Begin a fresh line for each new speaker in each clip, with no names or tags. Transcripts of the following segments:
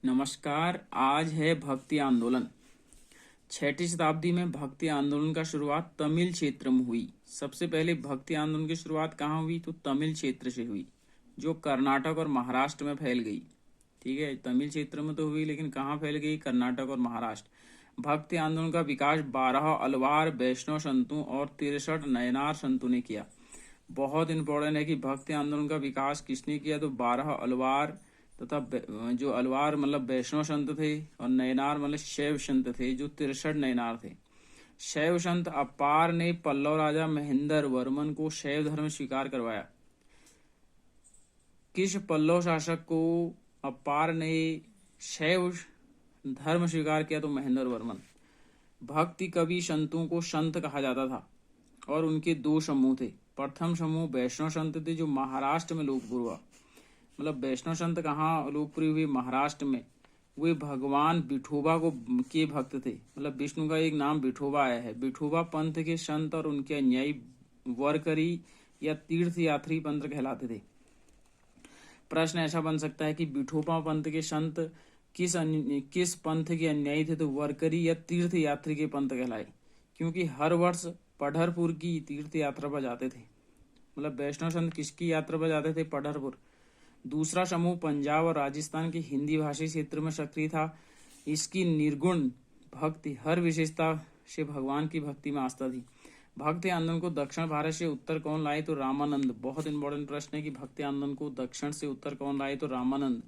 नमस्कार। आज है भक्ति आंदोलन। 6ठी शताब्दी में भक्ति आंदोलन का शुरुआत तमिल क्षेत्र में हुई। सबसे पहले भक्ति आंदोलन की शुरुआत कहाँ हुई तो तमिल क्षेत्र से हुई, जो कर्नाटक और महाराष्ट्र में फैल गई। ठीक है, तमिल क्षेत्र में तो हुई, लेकिन कहाँ फैल गई? कर्नाटक और महाराष्ट्र। भक्ति आंदोलन का विकास 12 अलवार वैष्णव संतों और 63 नयनार संतों ने किया। बहुत इंपॉर्टेंट है कि भक्ति आंदोलन का विकास किसने किया, तो 12 अलवार तथा जो अलवार मतलब वैष्णव संत थे और नयनार मतलब शैव संत थे, जो 63 नयनार थे। शैव संत अपार ने पल्लव राजा महेंद्र वर्मन को शैव धर्म स्वीकार करवाया। किस पल्लव शासक को अपार ने शैव धर्म स्वीकार किया? तो महेंद्र वर्मन। भक्ति कवि संतों को संत कहा जाता था और उनके दो समूह थे। प्रथम समूह वैष्णव संत थे, जो महाराष्ट्र में लोकप्रिय हुआ। मतलब वैष्णव संत कहाँ लोकप्रिय हुए? महाराष्ट्र में। वे भगवान विठोबा को के भक्त थे। मतलब विष्णु का एक नाम विठोबा आया है। विठोबा पंथ के संत और उनके अनुयायी वरकरी या तीर्थ यात्री पंथ कहलाते थे। प्रश्न ऐसा बन सकता है कि विठोबा पंथ के संत किस पंथ के अनुयायी थे? तो वरकरी या तीर्थ यात्री के पंथ कहलाए, क्योंकि हर वर्ष पढ़रपुर की तीर्थ यात्रा पर जाते थे। मतलब वैष्णव संत किसकी यात्रा पर जाते थे? पढ़रपुर। दूसरा समूह पंजाब और राजस्थान के हिंदी भाषी क्षेत्र में सक्रिय था। इसकी निर्गुण भक्ति हर विशेषता से भगवान की भक्ति में आस्था थी। भक्ति आंदोलन को दक्षिण भारत से उत्तर कौन लाए? तो रामानंद। बहुत इंपॉर्टेंट प्रश्न है कि भक्ति आंदोलन को दक्षिण से उत्तर कौन लाए? तो रामानंद।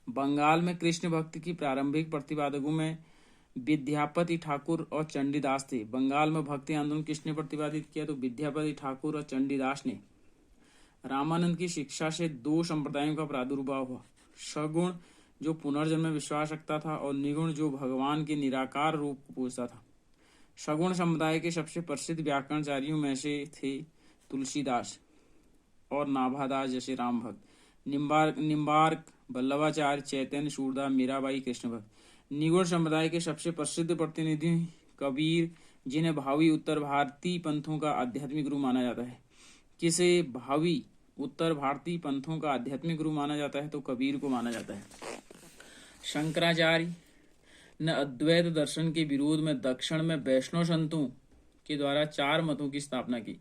बंगाल में कृष्ण भक्ति की प्रारंभिक प्रतिपादकों में विद्यापति ठाकुर और चंडीदास थे। बंगाल में भक्ति आंदोलन किसने प्रतिपादित किया? तो विद्यापति ठाकुर और चंडीदास ने। रामानंद की शिक्षा से दो संप्रदायों का प्रादुर्भाव हुआ। सगुण, जो पुनर्जन्म में विश्वास रखता था, और निगुण, जो भगवान के निराकार रूप को पूजता था। सगुण समुदाय के सबसे प्रसिद्ध व्याकरणाचार्यों में से थे तुलसीदास और नाभादास जैसे राम भक्त, निम्बार्क, वल्लभाचार्य, चैतन्य, सूरदास, मीराबाई, कृष्ण भक्त। निगुण समुदाय के सबसे प्रसिद्ध प्रतिनिधि कबीर, जिन्हें भावी उत्तर भारतीय पंथों का आध्यात्मिक गुरु माना जाता है। किसे भावी उत्तर भारतीय पंथों का आध्यात्मिक गुरु माना जाता है? तो कबीर को माना जाता है। शंकराचार्य ने अद्वैत दर्शन के विरोध में दक्षिण में वैष्णव संतों के द्वारा 4 मतों की स्थापना की।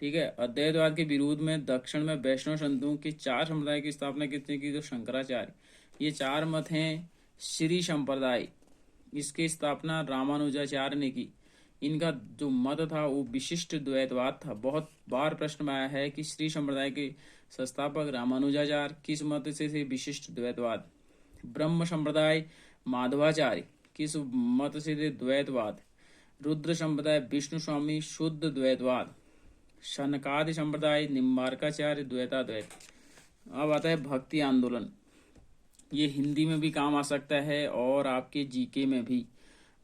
ठीक है, अद्वैतवाद के विरोध में दक्षिण में वैष्णव संतों के 4 समुदाय की स्थापना किसने की? तो शंकराचार्य। ये 4 मत हैं। श्री संप्रदाय, इसकी स्थापना रामानुजाचार्य ने की। इनका जो मत था वो विशिष्ट द्वैतवाद था। बहुत बार प्रश्न में आया है कि श्री संप्रदाय के संस्थापक रामानुजाचार्य किस मत से थे? विशिष्ट द्वैतवाद। ब्रह्म संप्रदाय माधवाचार्य किस मत से थे? द्वैतवाद। रुद्र संप्रदाय विष्णु स्वामी शुद्ध द्वैतवाद। सनकादि संप्रदाय निम्बार्काचार्य द्वैताद्वैत। अब आता है भक्ति आंदोलन। ये हिंदी में भी काम आ सकता है और आपके जीके में भी।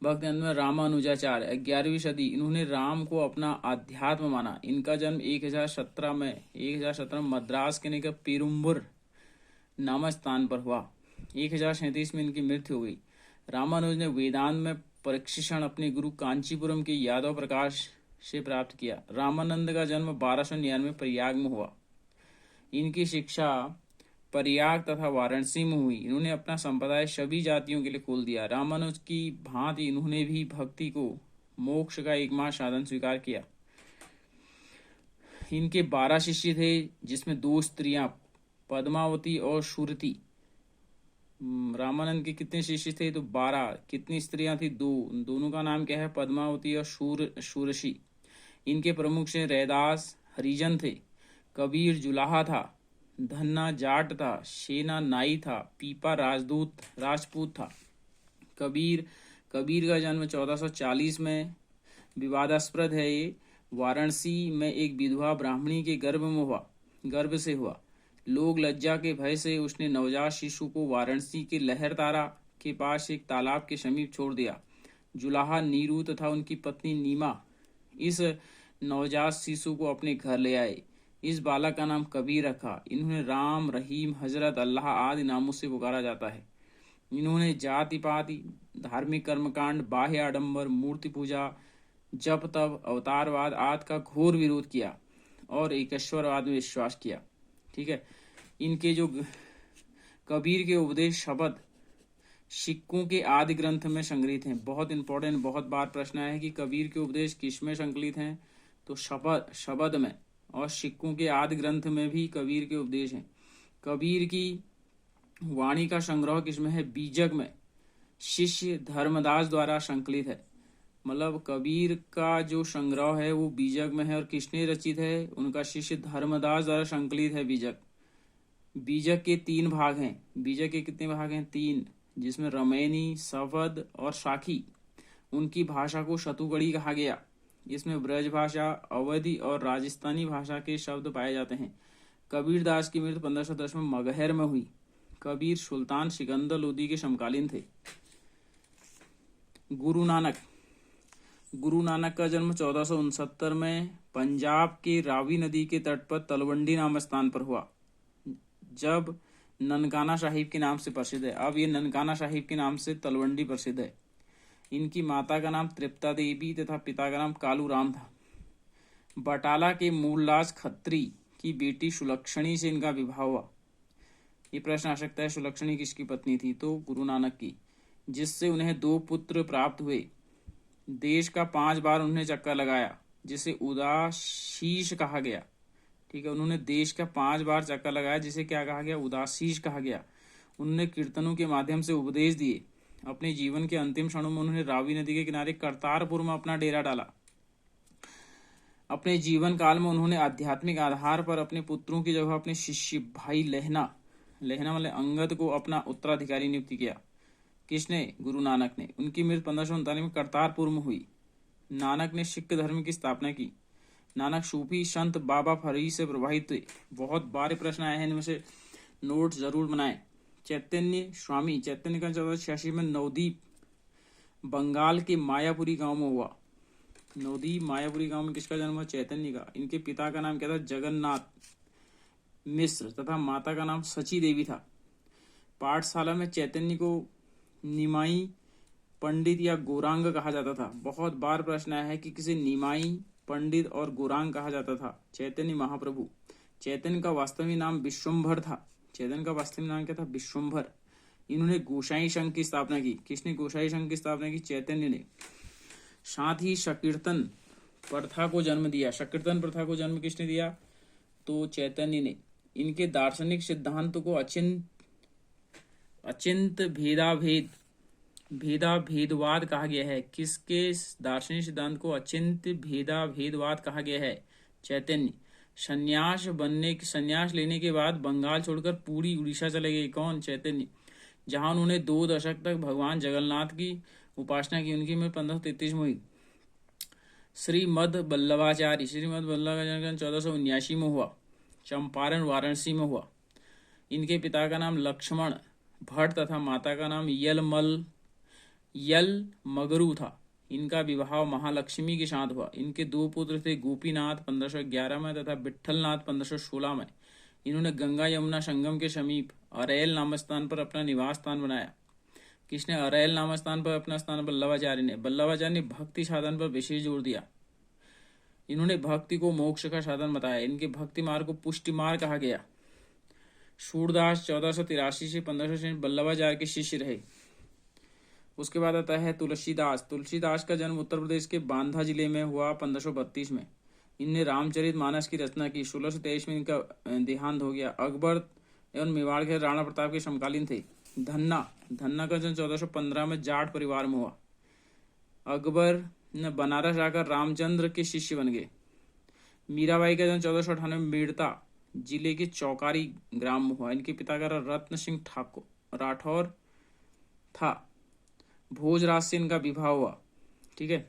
भक्ति आंदोलन रामानुजाचार्य 11वीं सदी, इन्होंने राम को अपना अध्यात्म माना। इनका जन्म 1017 में मद्रास के निकट पेरुम्बूर नामक स्थान पर हुआ। 1037 में इनकी मृत्यु हो गई। रामानुज ने वेदांत में प्रशिक्षण अपने गुरु कांचीपुरम के यादव प्रकाश से प्राप्त किया। रामानंद का जन्म 1299 प्रयाग में हुआ। इनकी शिक्षा प्रयाग तथा वाराणसी में हुई। इन्होंने अपना संप्रदाय सभी जातियों के लिए खोल दिया। रामानुज की भांति इन्होंने भी भक्ति को मोक्ष का एकमात्र साधन स्वीकार किया। इनके 12 शिष्य थे, जिसमें 2 स्त्रियां पद्मावती और सुरती। रामानंद के कितने शिष्य थे? तो 12। कितनी स्त्रियां थी? 2। दोनों का नाम क्या है? पद्मावती और सूरसी। इनके प्रमुख से रैदास हरिजन थे, कबीर जुलाहा था, धन्ना जाट था, सेना नाई था, पीपा राजपूत था। कबीर का जन्म 1440 में विवादास्पद है। ये वाराणसी में एक विधवा ब्राह्मणी के गर्भ से हुआ। लोग लज्जा के भय से उसने नवजात शिशु को वाराणसी के लहरतारा के पास एक तालाब के समीप छोड़ दिया। जुलाहा, नीरू तथा उनकी पत्नी नीमा इस नवजात शिशु को अपने घर ले आए। इस बालक का नाम कबीर रखा। इन्होंने राम, रहीम, हजरत, अल्लाह आदि नामों से पुकारा जाता है। इन्होंने जाति पाति, धार्मिक कर्मकांड, बाह्य आडंबर, मूर्ति पूजा, जप तप, अवतारवाद आदि का घोर विरोध किया और एकेश्वरवाद में विश्वास किया। ठीक है, इनके जो कबीर के उपदेश शब्द सिक्कों के आदि ग्रंथ में संग्रहित हैं। बहुत इंपॉर्टेंट, बहुत बार प्रश्न आया है कि कबीर के उपदेश किस में संकलित हैं, तो शब्द में, और सिक्कों के आदि ग्रंथ में भी कबीर के उपदेश हैं। कबीर की वाणी का संग्रह किसमें है, बीजक में, शिष्य धर्मदास द्वारा संकलित है। मतलब कबीर का जो संग्रह है वो बीजक में है, और किसने रचित है, उनका शिष्य धर्मदास द्वारा संकलित है बीजक। बीजक के 3 भाग हैं। बीजक के कितने भाग हैं, 3, जिसमें रमैनी, सवद और साखी। उनकी भाषा को शतुगढ़ी कहा गया। इसमें ब्रज भाषा, अवधी और राजस्थानी भाषा के शब्द पाए जाते हैं। कबीरदास की मृत्यु 1510 में मगहर में हुई। कबीर सुल्तान सिकंदर लोदी के समकालीन थे। गुरु नानक का जन्म 1469 में पंजाब के रावी नदी के तट पर तलवंडी नाम स्थान पर हुआ, जब ननकाना साहिब के नाम से प्रसिद्ध है। अब ये ननकाना साहिब के नाम से तलवंडी प्रसिद्ध है। इनकी माता का नाम तृप्ता देवी तथा पिता का नाम कालू राम था। बटाला के मूलराज खत्री की बेटी सुलक्षणी से इनका विवाह हुआ। ये प्रश्न आ सकता है, सुलक्षणी किसकी पत्नी थी, तो गुरु नानक की, जिससे उन्हें 2 पुत्र प्राप्त हुए। देश का 5 बार उन्होंने चक्कर लगाया, जिसे उदासीस कहा गया। ठीक है, उन्होंने देश का 5 बार चक्कर लगाया, जिसे क्या कहा गया, उदासीस कहा गया। उन्होंने कीर्तनों के माध्यम से उपदेश दिए। अपने जीवन के अंतिम क्षणों में उन्होंने रावी नदी के किनारे करतारपुर में अपना डेरा डाला। अपने जीवन काल में उन्होंने आध्यात्मिक आधार पर अपने पुत्रों की जगह अपने शिष्य भाई लहना मतलब अंगद को अपना उत्तराधिकारी नियुक्त किया। किसने, गुरु नानक ने। उनकी मृत्यु 1539 में करतारपुर में हुई। नानक ने सिख धर्म की स्थापना की। नानक सूफी संत बाबा फरीद से प्रभावित हुए। बहुत बार प्रश्न आए हैं, इनमें से नोट जरूर बनाएं। चैतन्य स्वामी, चैतन्य का 1486 में नवदीप बंगाल के मायापुरी गांव में हुआ। नवदीप मायापुरी गांव में किसका जन्म हुआ, चैतन्य का। इनके पिता का नाम क्या था, जगन्नाथ मिश्र, तथा माता का नाम सची देवी था। पाठशाला में चैतन्य को निमाई पंडित या गौरांग कहा जाता था। बहुत बार प्रश्न आया है कि किसे निमाई पंडित और गौरांग कहा जाता था। चैतन्य महाप्रभु। चैतन्य का वास्तविक नाम विश्वम्भर था। चैतन्य का वास्तविक नाम क्या था, विश्वम्भर। इन्होंने गोसाई संघ की स्थापना की। किसने गोसाई संघ की स्थापना की, चैतन्य ने। साथ ही संकीर्तन प्रथा को जन्म दिया। संकीर्तन प्रथा को जन्म किसने दिया, तो चैतन्य ने। इनके दार्शनिक सिद्धांत को अचिंत भेदवाद कहा गया है। किसके दार्शनिक सिद्धांत को अचिंत भेदवाद कहा गया है, चैतन्य। संन्यास लेने के बाद बंगाल छोड़कर पूरी उड़ीसा चले गए। कौन, चैतन्य। जहां उन्होंने 2 दशक तक भगवान जगन्नाथ की उपासना की। उनकी मृत्यु 1533 में हुई। श्रीमद वल्लभाचार्य का 1479 में हुआ। चंपारण वाराणसी में हुआ। इनके पिता का नाम लक्ष्मण भट्ट तथा माता का नाम यल मगरू था। इनका विवाह महालक्ष्मी के साथ हुआ। इनके 2 पुत्र थे, गोपीनाथ 1511 में तथा विठलनाथ 1516 में। इन्होंने गंगा यमुना संगम के समीप अरैल नाम स्थान पर अपना निवास स्थान बनाया। किसने, अरैल नाम स्थान पर अपना स्थान वल्लभाचार्य ने। वल्लभाचार्य ने भक्ति साधन पर विशेष जोर दिया। इन्होंने भक्ति को मोक्ष का साधन बताया। इनके भक्ति मार्ग को पुष्टि मार्ग कहा गया। सूरदास 1483 से 1500 वल्लभाचार्य के शिष्य रहे। उसके बाद आता है तुलसीदास। तुलसीदास का जन्म उत्तर प्रदेश के बांदा जिले में हुआ 1532 में। इनने रामचरितमानस की रचना की। 1623 में इनका देहांत हो गया। अकबर एवं मेवाड़ के राणा प्रताप के समकालीन थे। धन्ना का जन्म 1415 में जाट परिवार में हुआ। अकबर ने बनारस आकर रामचंद्र के शिष्य बन गए। मीराबाई का जन्म 1498 में मेड़ता जिले के चौकारी ग्राम में हुआ। इनके पिता का रत्न सिंह राठौर था। भोजराज से इनका विवाह हुआ। ठीक है।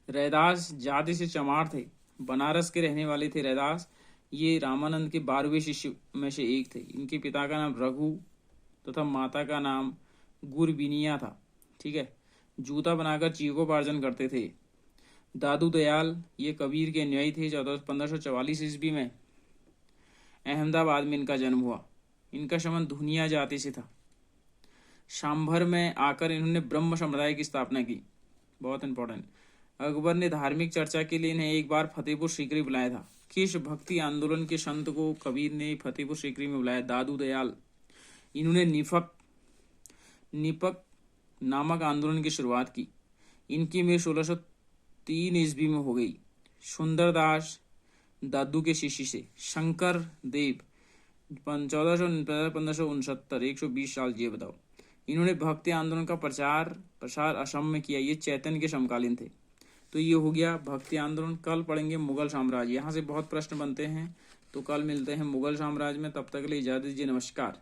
रैदास जाति से चमार थे। बनारस के रहने वाले थे रैदास। ये रामानंद के 12वें शिष्य में से एक थे। इनके पिता का नाम रघु तथा माता का नाम गुरबिनिया था। ठीक है। जूता बनाकर जीविकोपार्जन करते थे। दादू दयाल ये कबीर के अनुयायी थे। 1544 ईस्वी में अहमदाबाद में इनका जन्म हुआ। इनका संबंध धुनिया जाति से था। सांभर में आकर इन्होंने ब्रह्म संप्रदाय की स्थापना की। बहुत इंपॉर्टेंट। अकबर ने धार्मिक चर्चा के लिए इन्हें एक बार फतेहपुर सीकरी बुलाया था। किस भक्ति आंदोलन के संत को कबीर ने फतेहपुर सीकरी में बुलाया, दादू दयाल। इन्होंने निपक नामक आंदोलन की शुरुआत की। इनकी मृत्यु 1603 ईस्वी में हो गई। सुंदरदास दादू के शिष्य से शंकर देव 1469 120 साल जिए। बताओ, इन्होंने भक्ति आंदोलन का प्रसार असम में किया। ये चैतन्य के समकालीन थे। तो ये हो गया भक्ति आंदोलन। कल पढ़ेंगे मुगल साम्राज्य। यहाँ से बहुत प्रश्न बनते हैं, तो कल मिलते हैं मुगल साम्राज्य में। तब तक के लिए इजाजत दीजिए। नमस्कार।